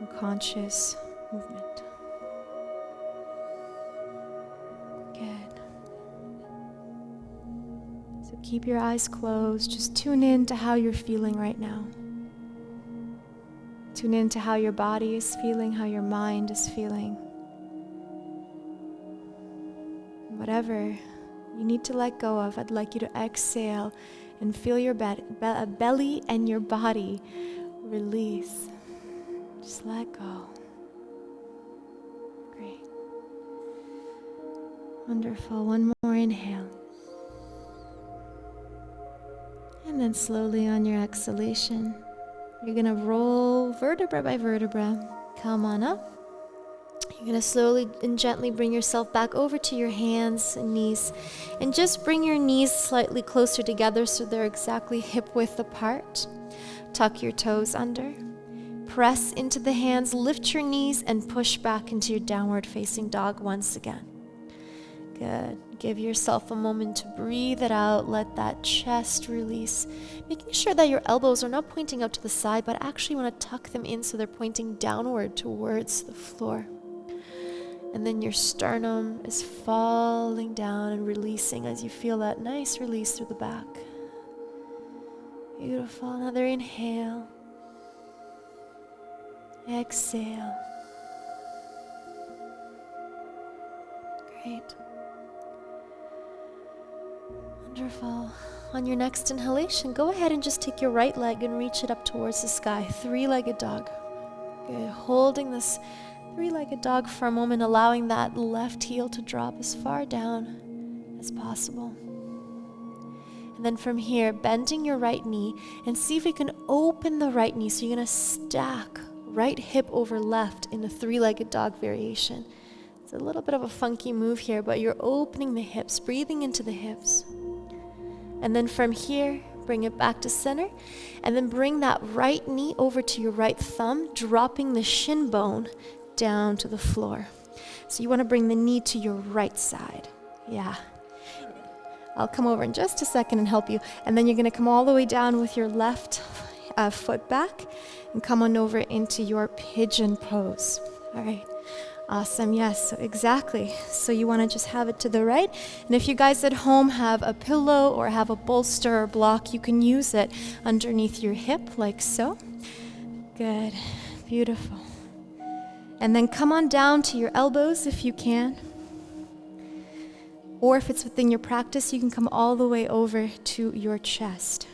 [SPEAKER 1] and conscious movement. Good. So keep your eyes closed. Just tune in to how you're feeling right now. Tune in to how your body is feeling, how your mind is feeling. Whatever you need to let go of, I'd like you to exhale and feel your belly and your body release. Just let go. Great. Wonderful. One more inhale. And then slowly on your exhalation, you're going to roll vertebra by vertebra. Come on up. You're going to slowly and gently bring yourself back over to your hands and knees. And just bring your knees slightly closer together so they're exactly hip width apart. Tuck your toes under. Press into the hands, lift your knees, and push back into your downward facing dog once again. Good. Give yourself a moment to breathe it out. Let that chest release. Making sure that your elbows are not pointing out to the side, but actually want to tuck them in so they're pointing downward towards the floor. And then your sternum is falling down and releasing as you feel that nice release through the back. Beautiful. Another inhale. Exhale. Great. Wonderful. On your next inhalation, go ahead and just take your right leg and reach it up towards the sky. Three-legged dog. Good. Holding this three-legged dog for a moment, allowing that left heel to drop as far down as possible. And then from here, bending your right knee, and see if you can open the right knee. So you're going to stack right hip over left in a three-legged dog variation. It's a little bit of a funky move here, but you're opening the hips, breathing into the hips. And then from here, bring it back to center, and then bring that right knee over to your right thumb, dropping the shin bone down to the floor. So you want to bring the knee to your right side. Yeah. I'll come over in just a second and help you. And then you're going to come all the way down with your left foot back and come on over into your pigeon pose. All right. Awesome. Yes, so exactly. So you want to just have it to the right. And if you guys at home have a pillow or have a bolster or block, you can use it underneath your hip like so. Good. Beautiful. And then come on down to your elbows if you can. Or if it's within your practice, you can come all the way over to your chest.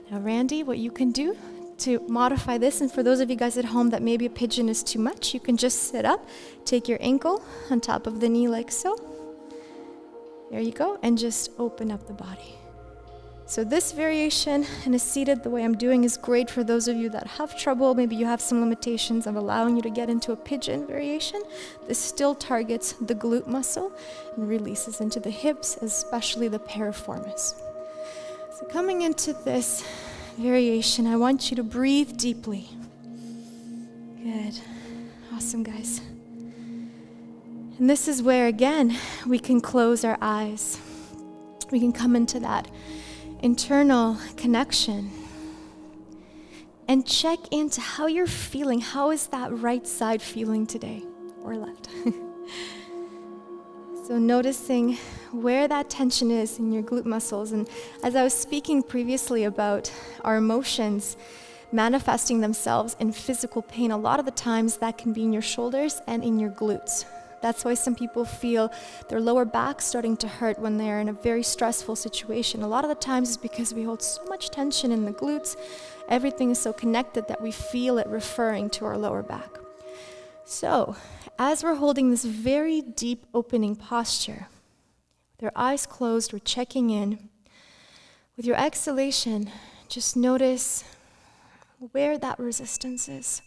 [SPEAKER 1] Now, Randy, what you can do to modify this, and for those of you guys at home that maybe a pigeon is too much, you can just sit up, take your ankle on top of the knee like so. There you go, and just open up the body. So this variation in a seated, the way I'm doing, is great for those of you that have trouble. Maybe you have some limitations of allowing you to get into a pigeon variation. This still targets the glute muscle and releases into the hips, especially the piriformis. So coming into this variation, I want you to breathe deeply. Good. Awesome, guys. And this is where, again, we can close our eyes. We can come into that internal connection and check into how you're feeling. How is that right side feeling today, or left? So noticing where that tension is in your glute muscles. And as I was speaking previously about our emotions manifesting themselves in physical pain, a lot of the times that can be in your shoulders and in your glutes. That's why some people feel their lower back starting to hurt when they're in a very stressful situation. A lot of the times it's because we hold so much tension in the glutes. Everything is so connected that we feel it referring to our lower back. So, as we're holding this very deep opening posture, with your eyes closed, we're checking in. With your exhalation, just notice where that resistance is.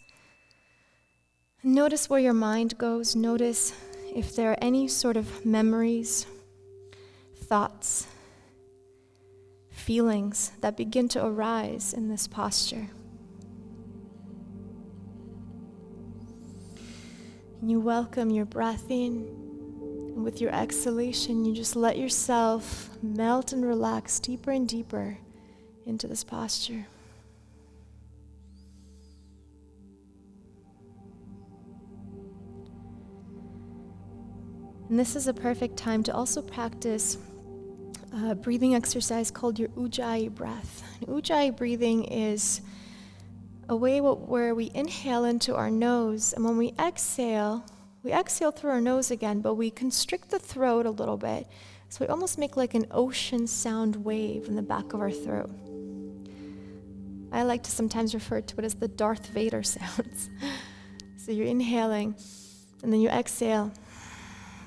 [SPEAKER 1] Notice where your mind goes. Notice if there are any sort of memories, thoughts, feelings that begin to arise in this posture. And you welcome your breath in, and with your exhalation, you just let yourself melt and relax deeper and deeper into this posture. And this is a perfect time to also practice a breathing exercise called your Ujjayi breath. And Ujjayi breathing is a way where we inhale into our nose, and when we exhale through our nose again, but we constrict the throat a little bit. So we almost make like an ocean sound wave in the back of our throat. I like to sometimes refer to it as the Darth Vader sounds. So you're inhaling, and then you exhale.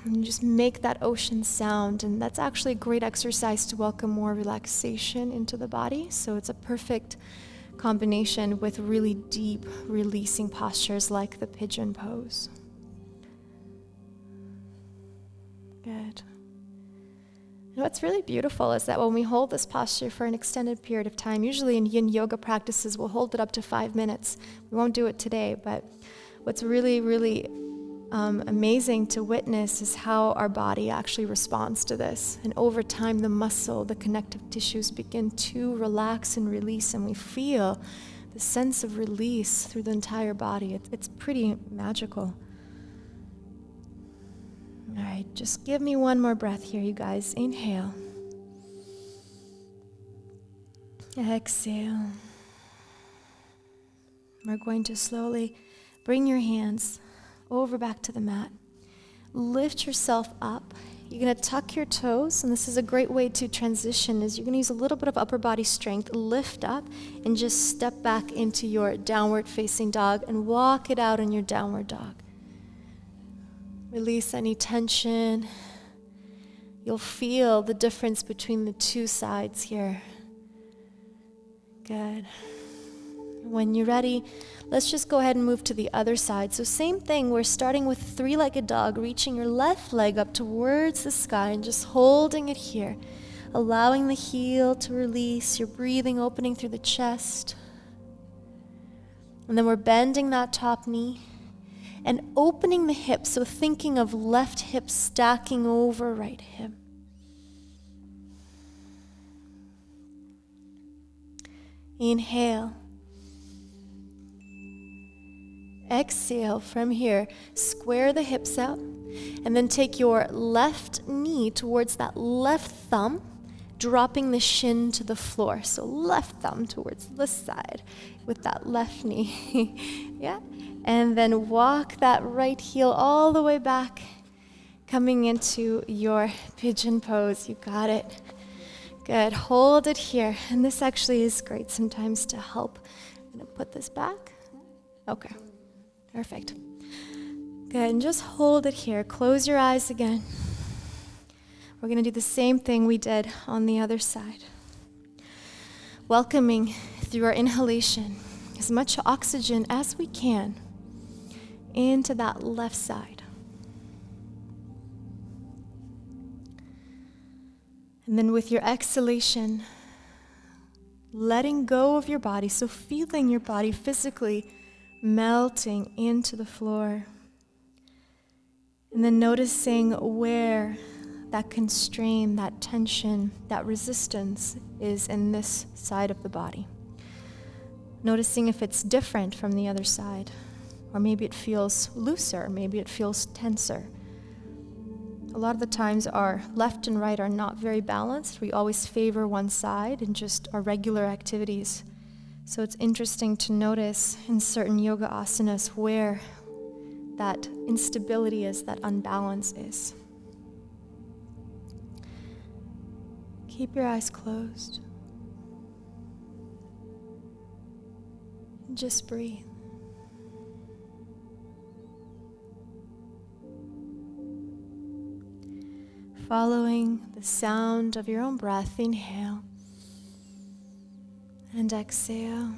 [SPEAKER 1] And you just make that ocean sound, and that's actually a great exercise to welcome more relaxation into the body. So it's a perfect combination with really deep releasing postures like the pigeon pose. Good. And what's really beautiful is that when we hold this posture for an extended period of time, usually in yin yoga practices, we'll hold it up to 5 minutes. We won't do it today, but what's really, really amazing to witness is how our body actually responds to this. And over time, the muscle, the connective tissues begin to relax and release, and we feel the sense of release through the entire body. It's pretty magical. All right, just give me one more breath here, you guys. Inhale. Exhale. We're going to slowly bring your hands over back to the mat. Lift yourself up. You're going to tuck your toes, and this is a great way to transition, is you're going to use a little bit of upper body strength. Lift up and just step back into your downward facing dog and walk it out in your downward dog. Release any tension. You'll feel the difference between the two sides here. Good. When you're ready, let's just go ahead and move to the other side. So same thing, we're starting with three-legged dog, reaching your left leg up towards the sky and just holding it here. Allowing the heel to release, your breathing opening through the chest. And then we're bending that top knee and opening the hips, so thinking of left hip stacking over right hip. Inhale. Exhale from here. Square the hips out, and then take your left knee towards that left thumb, dropping the shin to the floor. So left thumb towards this side with that left knee. Yeah. And then walk that right heel all the way back, coming into your pigeon pose. You got it. Good. Hold it here. And this actually is great sometimes to help. I'm going to put this back. Okay. Perfect. Good. And just hold it here. Close your eyes again. We're going to do the same thing we did on the other side. welcoming through our inhalation as much oxygen as we can into that left side. And then with your exhalation, letting go of your body, so feeling your body physically melting into the floor. And then noticing where that constraint, that tension, that resistance is in this side of the body. Noticing if it's different from the other side, or maybe it feels looser, maybe it feels tenser. A lot of the times our left and right are not very balanced. We always favor one side in just our regular activities. So it's interesting to notice in certain yoga asanas where that instability is, that unbalance is. Keep your eyes closed. And just breathe. Following the sound of your own breath, inhale and exhale.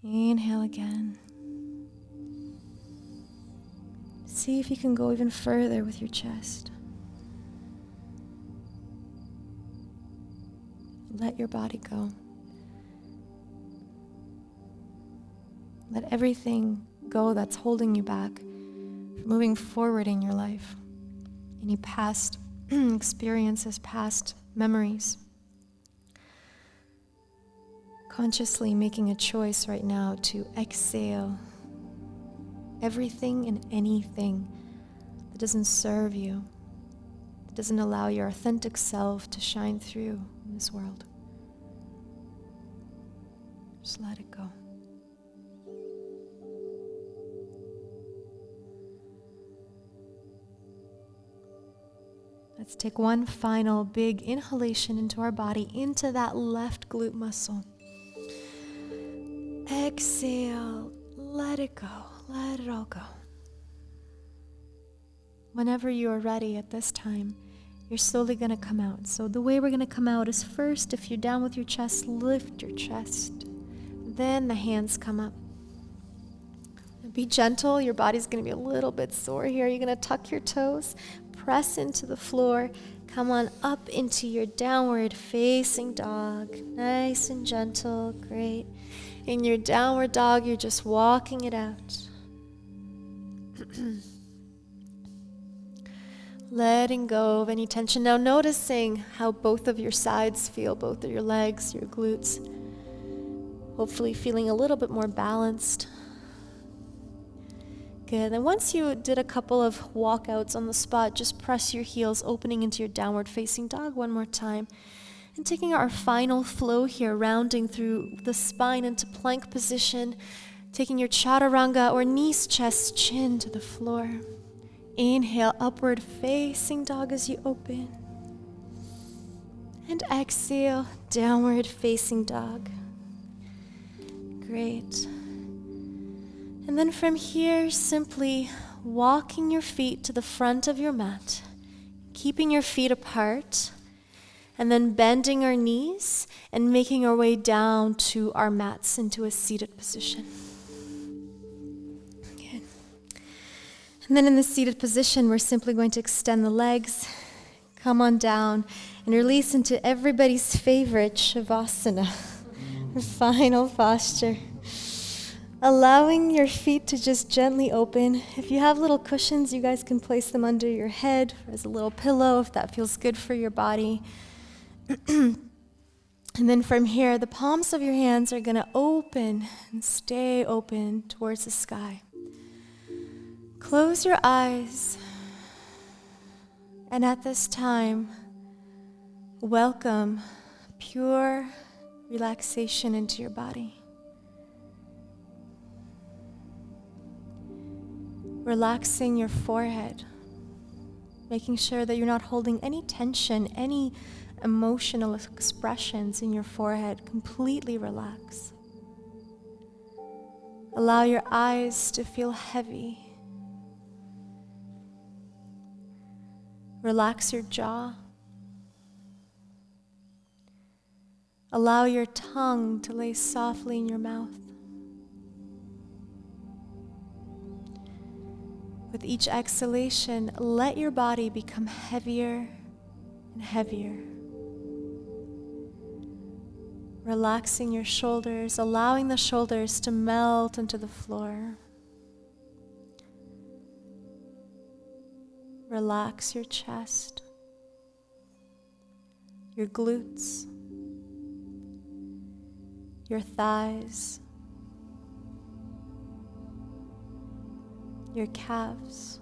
[SPEAKER 1] Inhale again. See if you can go even further with your chest. Let your body go. Let everything go that's holding you back from moving forward in your life. Any past experiences, past memories. Consciously making a choice right now to exhale everything and anything that doesn't serve you, that doesn't allow your authentic self to shine through in this world. Just let it go. Let's take one final big inhalation into our body, into that left glute muscle. Exhale, let it go, let it all go. Whenever you are ready at this time, you're slowly going to come out. So the way we're going to come out is first, if you're down with your chest, lift your chest. Then the hands come up. Be gentle, your body's going to be a little bit sore here. You're going to tuck your toes, press into the floor, come on up into your downward facing dog. Nice and gentle, great. In your downward dog, you're just walking it out. Letting go of any tension. Now noticing how both of your sides feel, both of your legs, your glutes. Hopefully feeling a little bit more balanced. Good. And once you did a couple of walkouts on the spot, just press your heels, opening into your downward facing dog one more time. And taking our final flow here, rounding through the spine into plank position, taking your chaturanga or knees, chest, chin to the floor. Inhale, upward facing dog as you open. And exhale, downward facing dog. Great. And then from here, simply walking your feet to the front of your mat, keeping your feet apart, and then bending our knees and making our way down to our mats into a seated position. Good. And then in the seated position, we're simply going to extend the legs, come on down, and release into everybody's favorite Shavasana, final posture. Allowing your feet to just gently open. If you have little cushions, you guys can place them under your head as a little pillow if that feels good for your body. And then from here, the palms of your hands are going to open and stay open towards the sky. Close your eyes. And at this time, welcome pure relaxation into your body. Relaxing your forehead, making sure that you're not holding any tension, any emotional expressions in your forehead. Completely relax. Allow your eyes to feel heavy. Relax your jaw. Allow your tongue to lay softly in your mouth. With each exhalation, let your body become heavier and heavier. Relaxing your shoulders, allowing the shoulders to melt into the floor. Relax your chest, your glutes, your thighs, your calves.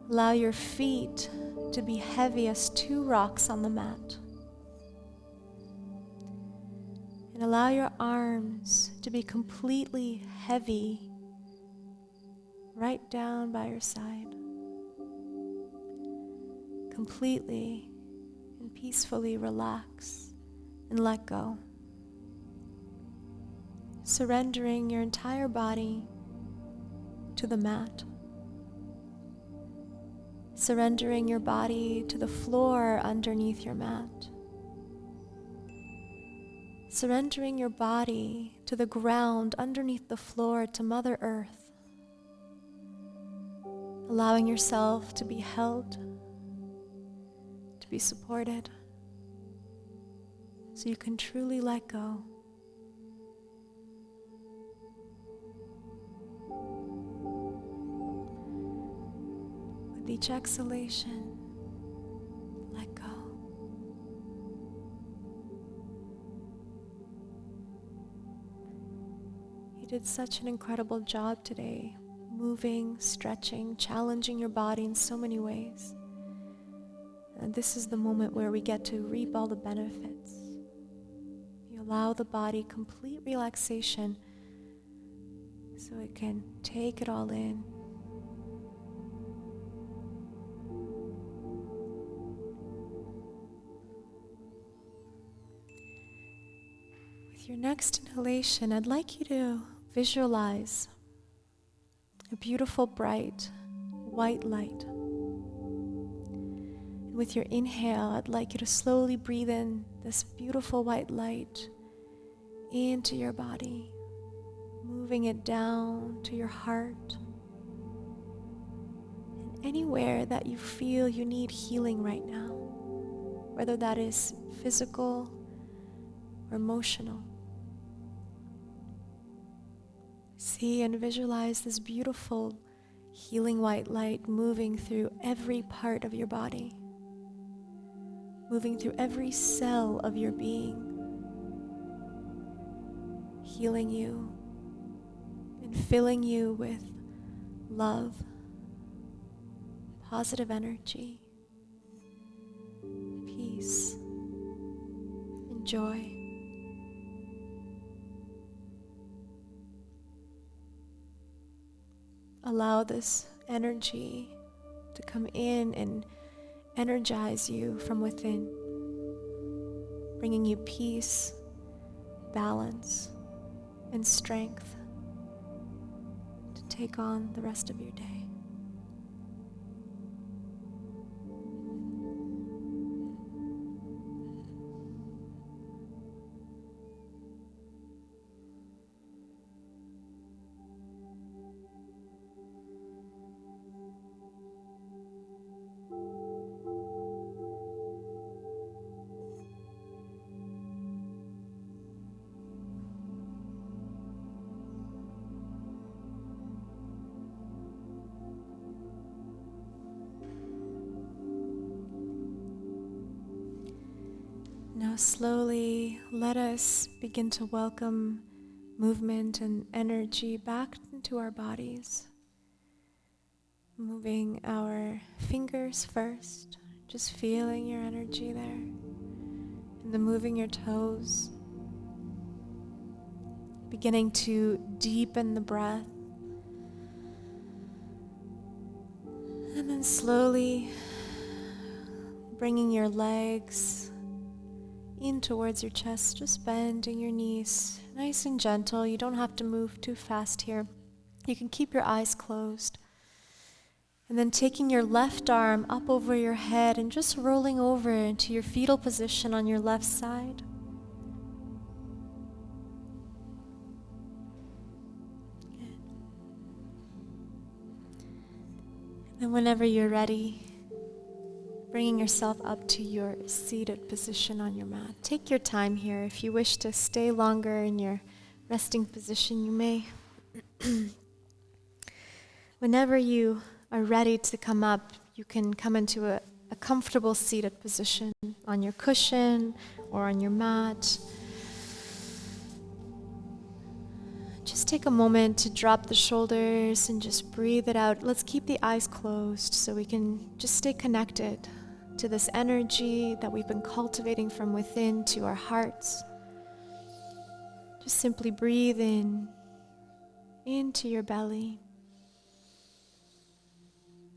[SPEAKER 1] Allow your feet to be heavy as 2 rocks on the mat. And allow your arms to be completely heavy right down by your side. Completely and peacefully relax and let go. Surrendering your entire body to the mat. Surrendering your body to the floor underneath your mat. Surrendering your body to the ground underneath the floor, to Mother Earth. Allowing yourself to be held, to be supported, so you can truly let go. With each exhalation, let go. You did such an incredible job today, moving, stretching, challenging your body in so many ways. And this is the moment where we get to reap all the benefits. You allow the body complete relaxation so it can take it all in. With your next inhalation, I'd like you to visualize a beautiful, bright, white light. And with your inhale, I'd like you to slowly breathe in this beautiful white light into your body, moving it down to your heart. And anywhere that you feel you need healing right now, whether that is physical or emotional. See and visualize this beautiful healing white light moving through every part of your body, moving through every cell of your being, healing you and filling you with love, positive energy, peace, and joy. Allow this energy to come in and energize you from within, bringing you peace, balance, and strength to take on the rest of your day. Now slowly let us begin to welcome movement and energy back into our bodies. Moving our fingers first, just feeling your energy there. And then moving your toes. Beginning to deepen the breath. And then slowly bringing your legs in towards your chest, just bending your knees, nice and gentle. You don't have to move too fast here. You can keep your eyes closed.
[SPEAKER 2] And then taking your left arm up over your head and just rolling over into your fetal position on your left side. Good. And whenever you're ready, bringing yourself up to your seated position on your mat. Take your time here. If you wish to stay longer in your resting position, you may. Whenever you are ready to come up, you can come into a comfortable seated position on your cushion or on your mat. Just take a moment to drop the shoulders and just breathe it out. Let's keep the eyes closed so we can just stay connected to this energy that we've been cultivating from within to our hearts. Just simply breathe in, into your belly.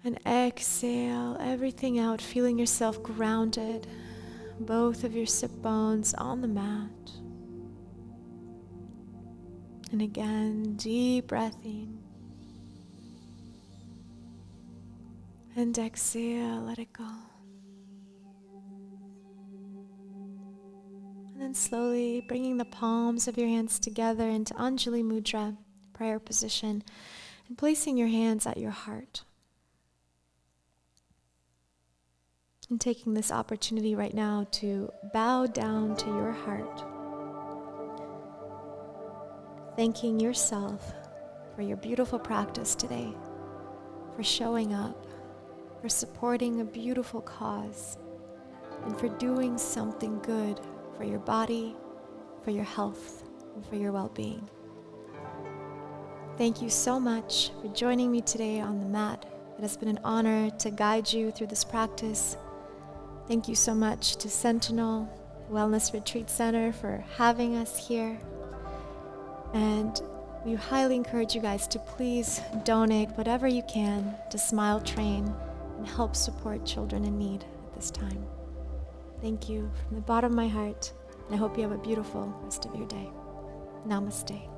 [SPEAKER 2] And exhale everything out, feeling yourself grounded, both of your sit bones on the mat. And again, deep breath in. And exhale, let it go. And then slowly bringing the palms of your hands together into Anjali Mudra, prayer position, and placing your hands at your heart. And taking this opportunity right now to bow down to your heart, thanking yourself for your beautiful practice today, for showing up, for supporting a beautiful cause, and for doing something good for your body, for your health, and for your well-being. Thank you so much for joining me today on the mat. It has been an honor to guide you through this practice. Thank you so much to Sentinel Wellness Retreat Center for having us here. And we highly encourage you guys to please donate whatever you can to Smile Train and help support children in need at this time. Thank you from the bottom of my heart, and I hope you have a beautiful rest of your day. Namaste.